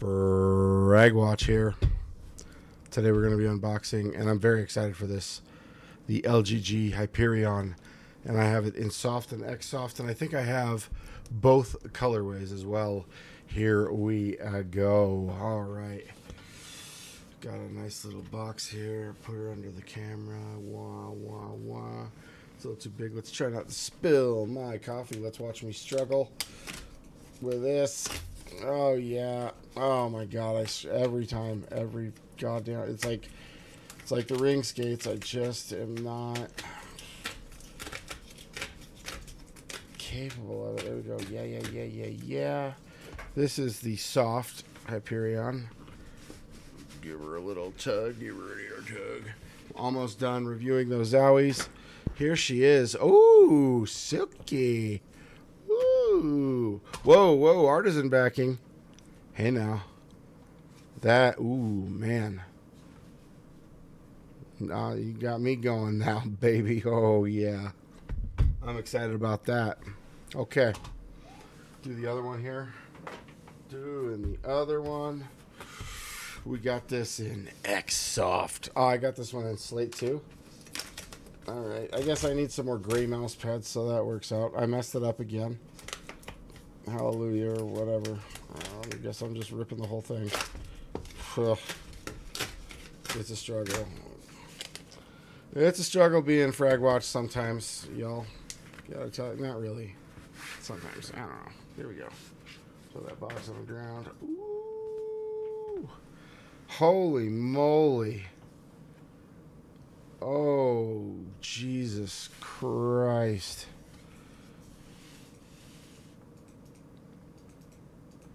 FragWatch here. Today we're going to be unboxing, and I'm very excited for this, the LGG Hyperion. And I have it in soft and Xsoft, and I think I have both colorways as well. Here we go. All right. Got a nice little box here. Put her under the camera. Wah, wah, wah. It's a little too big. Let's try not to spill my coffee. Let's watch me struggle with this. Oh, yeah. Oh, my God. Every time. Every goddamn... It's like the ring skates. I just am not capable of it. There we go. Yeah. This is the soft Hyperion. Give her a little tug. Give her a tug. Almost done reviewing those owies. Here she is. Ooh, silky. Ooh. Whoa. Artisan backing. Hey, now. That, ooh, man. You got me going now, baby. Oh, yeah. I'm excited about that. Okay. Do the other one here. Doing the other one. We got this in Xsoft. Oh, I got this one in Slate too. Alright, I guess I need some more gray mouse pads, so that works out. I messed it up again. Hallelujah, or whatever. I guess I'm just ripping the whole thing. Ugh. It's a struggle. It's a struggle being FragWatch sometimes, y'all. Gotta tell you, not really. Sometimes, I don't know. Here we go. Throw that box on the ground. Ooh. Holy moly. Oh, Jesus Christ.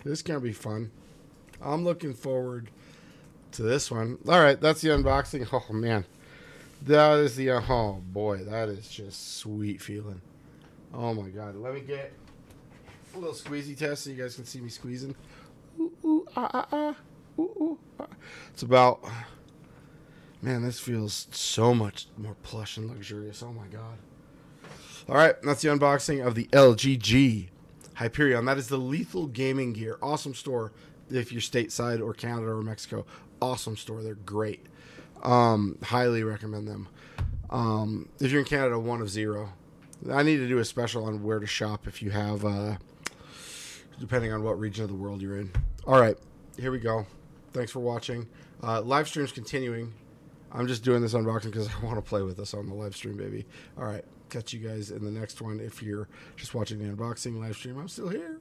This is going to be fun. I'm looking forward to this one. All right, that's the unboxing. Oh, man. That is the, oh, boy, that is just sweet feeling. Oh, my God. Let me get a little squeezy test so you guys can see me squeezing. Ooh, Ooh. It's about, man, this feels so much more plush and luxurious. Oh, my God. All right, that's the unboxing of the LGG Hyperion. That is the lethal gaming gear. Awesome store if you're stateside or Canada or Mexico. Awesome store. They're great. Highly recommend them. If you're in Canada, 1 of 0. I need to do a special on where to shop if you have, depending on what region of the world you're in. All right, here we go. Thanks for watching. Live stream's continuing. I'm just doing this unboxing because I want to play with this on the live stream, baby. All right, catch you guys in the next one. If you're just watching the unboxing live stream, I'm still here.